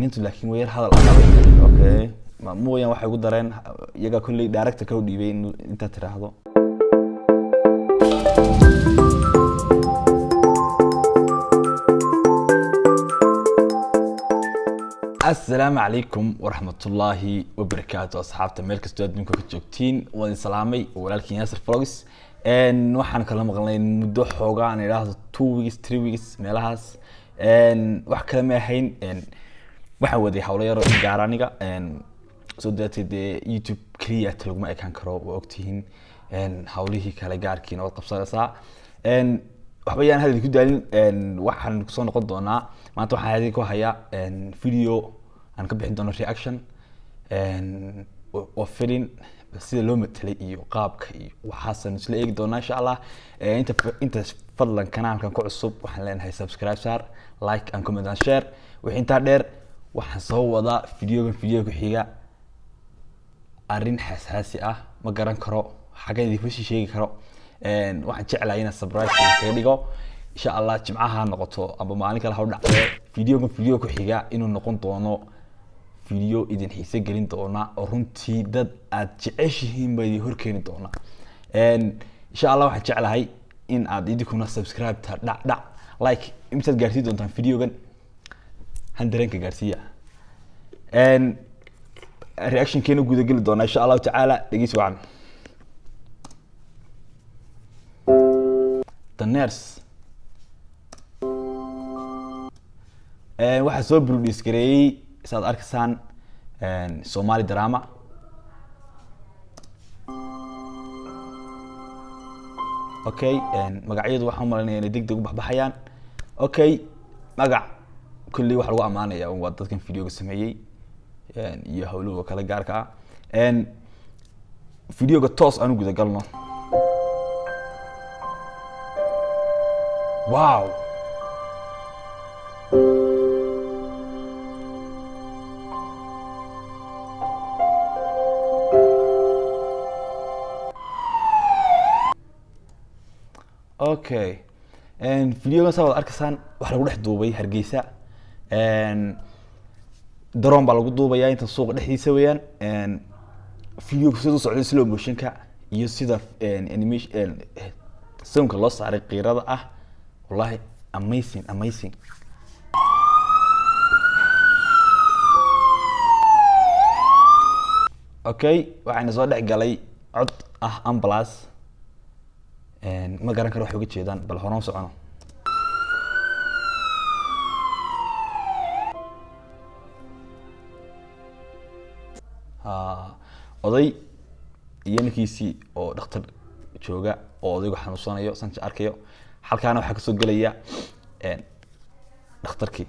intu laakiin way hadal aqalay okay ma mooyaan waxay ugu dareen iyaga kulli director ka u dhiibay inta tiraahdo السلام عليكم ورحمة الله وبركاته أصحابنا ملك استوديو منكم كجوكتين وأنا سلامي ولكن ياسر فلوجز إن وحنا كلام غلين مدة حوجة عن إله 2 weeks 3 weeks ملهاس إن وحكلامي هين إن وحودي حوالي جارانيكا إن صدقت دي يوتيوب كريات لو ما كان كرو وقتهن إن حواليه كلا جاركين أو قبصة ساعة إن وحبيان هذا الفيديو إن وحنا نقصون قدونا ما توحى هذه كوهيا إن فيديو أنا كبح دونا رياكشن إن وفرين بس إذا لو متلاقي وقابك وحسن تلاقيك دونا إن شاء الله أنت فضلا كنال كان كل الصب وحنا هاي سبسكرايب صار لايك أن كومنت أن شير وحين تعدر وحنصور ذا فيديو كحيجا أرين حساسي ما قرن كرو حاجة دي فيش شيء كرو إن واحد شعل علينا سبرايز كيديجو إن شاء الله جمعها نقطة أبو مالك له هذا فيديو كحيجا إنه نقول طوانو فيديو إذن حيسة جرين طونا أرنتي دد أتعيشهم بدي هركين طونا إن شاء الله واحد شعل هاي إن أديكم سبسكرايب لا لايك إمتى جرتي دون فيديو جن هندرينك جرتيا إن رياكشن كانوا جود جل دونا إن شاء الله تعالى لقيت وعن النيرس waxaa soo produce gareeyay saad arkaysaan Somali drama okay magacyadu waxaan maleynayaa inay degdeg u baxbayaan okay magac kulli wax lagu amaanaya waa dadkan video-ga sameeyay iyo hawluhu kala gaarka ah video-ga toos aan u guda galno wow okay video saad arkaysaan waxa lagu dhex duubay Hargeysa drone baa lagu duubayaa inta suuqa dhexdiisa weeyaan video sidoo socday slow motion ka iyo sida animation soundka loo saaray qeyrada ah wallahi amazing okay waxaan soo dhex galay cod ah ambulance ما قرن كروح وجد شيء بل هرام سعنا oday iyo ninkiisii oo dhakhtar jooga oo odaygu xanuunsanayo sanka arkayo halkaana waxa ka soo galaya dhakhtarkii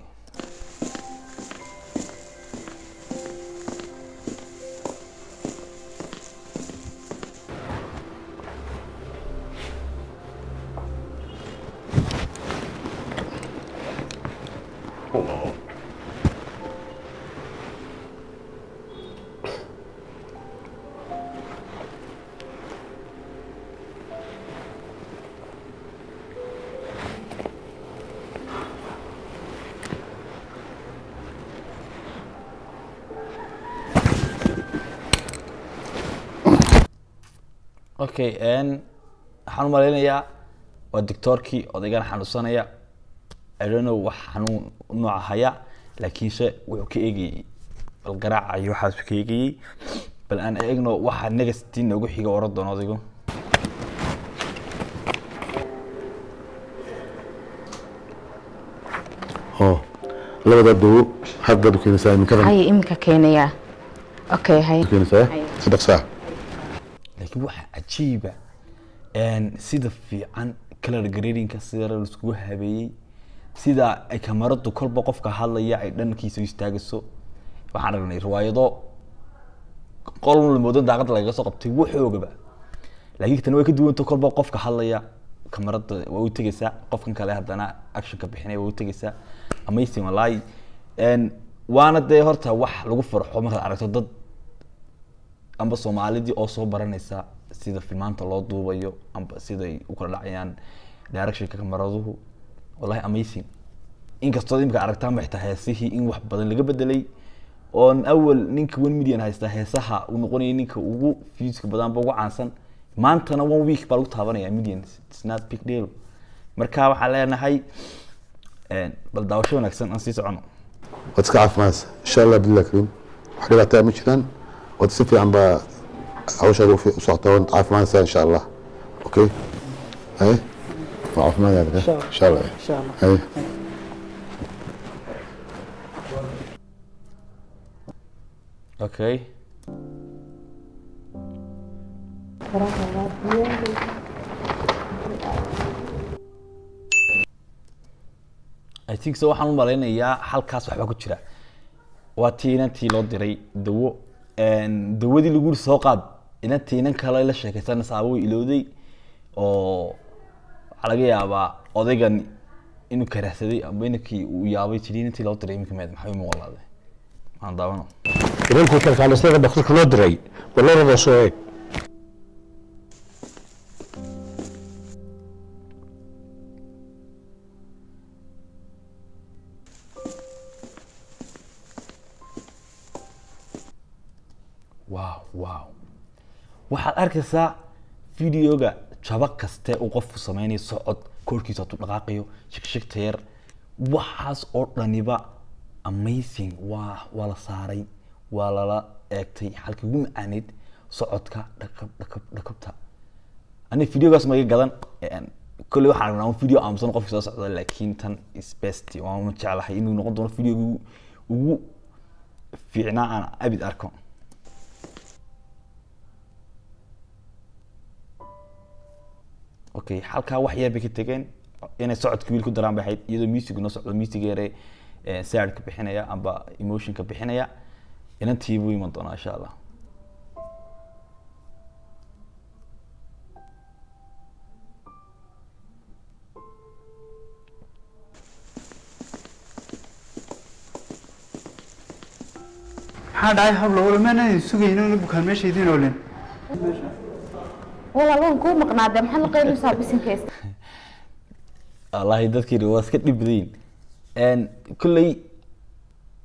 okay waxaan maleynayaa waa doctorkii odaygan xanuunsanaya I don't know wax xanuun nooca haya laakiin wuxuu ka eegayay bal garaaca iyo waxaas ka eegayay bal aan eegno waxa negative ugu xiga oran doono odaygu labada duu hadda du keenaysaa imika hay imika keenaya okay hay keenaysaa saddex saac laakiin waxa ajiiba sida fiican color grading ka sida la isku habeeyay sida ay kamaradu kolba qofka hadlaya ay dhankiisa istaagayso waxaan aragnay riwaayado qolmo moodan daaqad laga soo qabtay wuxuugaba laakiin tan way ka duwan tahay kolba qofka hadlaya kamarada way u tagaysaa qofkan kale hadana action ka bixinay way u tagaysaa amazing wallahi waana de horta wax lagu farxo marka aragto dad amba Soomaalidii oo soo baranaysa sida filmaanta loo duubayo amba sida ay u kala dhacayaan direction ka kamaraduhu wallahi amazing inkastoo imika aragtaan ma xitaa heesihii in wax badan laga bedelay oon awal ninka 1 million haysta heesaha uu noqonayay ninka ugu viewska badan ba ugu caansan maantana 1 week baa lagu taabanaya millions, it's not big deal. marka waxaan leenahay bal daawasho wanaagsan aan sii socono. waad iska caafimaadaysa insha allah billahi kariim wax dhibaataa ma jiraan waad si fiican baa hawshaada u socotaa waad caafimaadaysaa insha allah. okay waa caafimaadayda insha allah hay okay I think so waxaan u maleynayaa halkaas waxba ku jira waa tiinantii loo diray dawo dawadii lagu yiri soo qaad inantiinan kale la sheekaysan saabo ilowday oo waxa laga yaabaa odaygan inuu karahsaday ama inkii uu yaabay tiinantii loo diray imika meed maxay mu walaaday aan daawano idanku kalkaalisada dhakhtarka loo diray walaalada soo eeg wow waxaad arkaysaa videoga jabaq kaste uu qofku sameynayo socod korkiisa tu dhaqaaqayo shigshigta yar waxaas oo dhaniba amazing waa la saaray waa lala eegtay halkii ugu macaaneed socodka dhakabta ani videogaas ma iga gadan kulli waxaan aragnaa video aamusan qofkii soo socda laakiin tan is best waan ma jeclahay inuu noqon doono video ugu fiicnaa aan abid arko. okay halka wax yar bay ka tageen inay socodka wiil ku daraan bay ahayd iyadoo music noo socdo music yare sad ka bixinaya amba emotion ka bixinaya inantii buu iman doonaa insha allah. maxaa dhacay hablo wala maanaan sugayno inuu bukaan meesha idin oolen والله لون كو مقناده maxaa la qeybinaysaa bisinkeesta wallahi dadkii waa iska dhibdeen kulley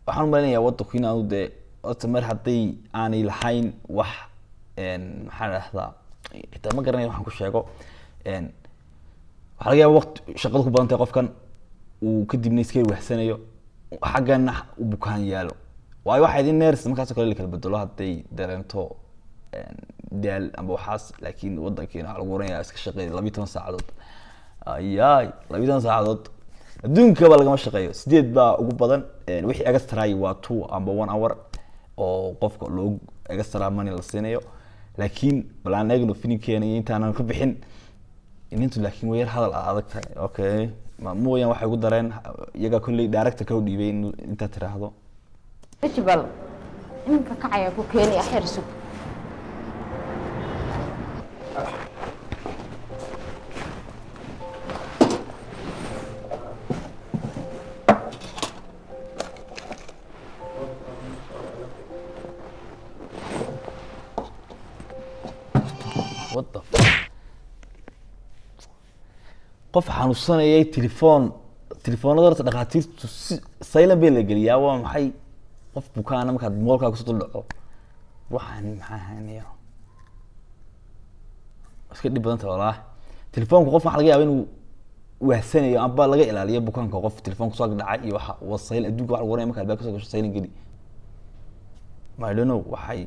waxaan u maleynayaa waddanku in aanu dee horta mar hadday aanay lahayn wax maxaa la dhahdaa xitaa ma garanayo waxaan ku sheego waxaa laga yaabaa waqti shaqadu ku badan tahay qofkan uu kadibna iska waxsanayo xaggana uu bukaan yaalo waayo waxaa idin neers markaasoo kale la kala bedelo hadday dareento daal amba waxaas laakiin waddankeena waxaa lagu oranayaa iska shaqeeya 12 saacadood ayaay 12 saacadood adduunka baa lagama shaqeeyo 8 baa ugu badan wixii extra waa 2 amba 1 hour oo qofka loo extra money la siinayo laakiin balaan eegno filimkeena intaan ka bixin intu laakiin way yar hadal adag tahay okay ma mooyaan waxay ugu dareen iyaga kulli director ka u dhiibay inta tiraahdo jibal inka kacaya ku keenay axir sug what the qof xanuunsanayay telefoonada horta dhaqaatiirtu silent bay la geliyaa waa maxay qof bukaana markaad moolkaa kusoo dhaco waxaan maxaa haynaya iska dhib badan tahay walaah telefoonku qof waxa laga yaabaa inuu wahsanayo amba laga ilaaliyo bukaanka qof telefoonku soo dhacay iyo waxa wasayl adduunka wax lagu wareemay markaad baa kasoo gasho silent geli I don't know waxay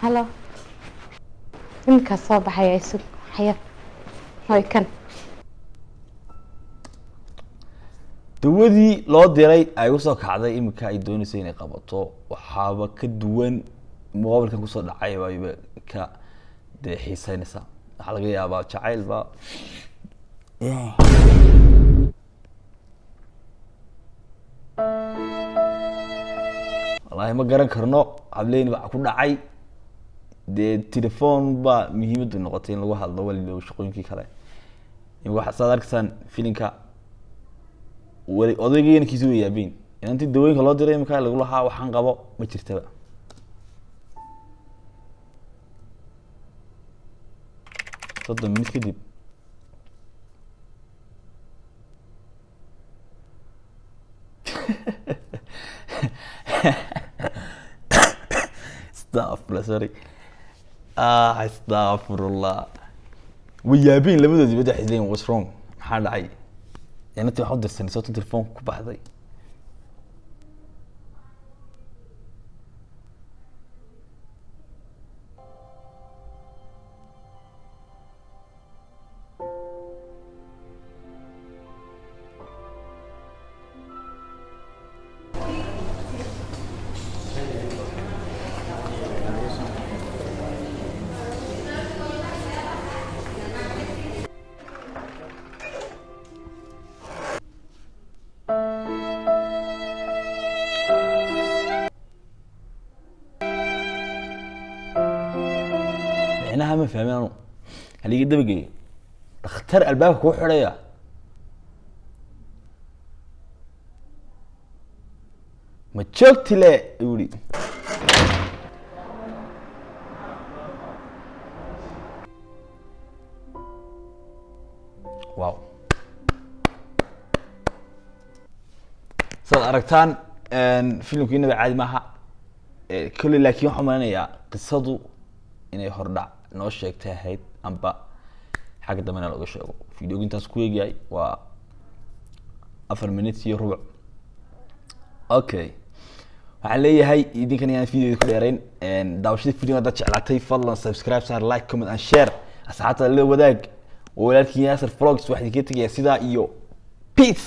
هلا إنك صباح يا يسوع حياة هاي كان dawadii loo diray ay usoo kacday imika ay doonaysay inay qabato waxaaba ka duwan mobilkan kusoo dhacay ayba ka dee xiiseynaysaa waxaa laga yaabaa jacayl ba wallahi ma garan karno hableeni waxa ku dhacay dee telefoon baa muhiimadu noqotay in lagu hadlo waliba shaqooyinkii kale waxa saad arkaysaan filinka wali odaygeena kiisu way yaabeen inantii dawooyinka loo diray imika lagu lahaa waxaan qabo ma jirtaba soddon minut kadib استغفر سوري استغفر الله ويابين لبدودي بدا حزين what's wrong maxaa dhacay يعني انت waxaad dirsan soo telefoon ku baxday معناها ما فهمين أنا هل يجي دبقي اختار الباب كو حرية ما تشوكت لا يقولي واو صار أركتان فيلم كينا عادي معها كل لكن يوم حملنا قصته inay hordhac noo sheegtay ahayd amba xagga dambena laga sheego fiidiyooga intaas ku eegyahay waa 4 minutes iyo rubuc okay waxaan leeyahay idinkan inaan fiidiyooda ku dheerayn daawashada fiidiyooga haddaad jeclaatay fadlan subscribe saar like comment and share asxaabta la wadaag walaalkiin Yaasir Vlogs waxaan idinka tegayaa sidaa iyo peace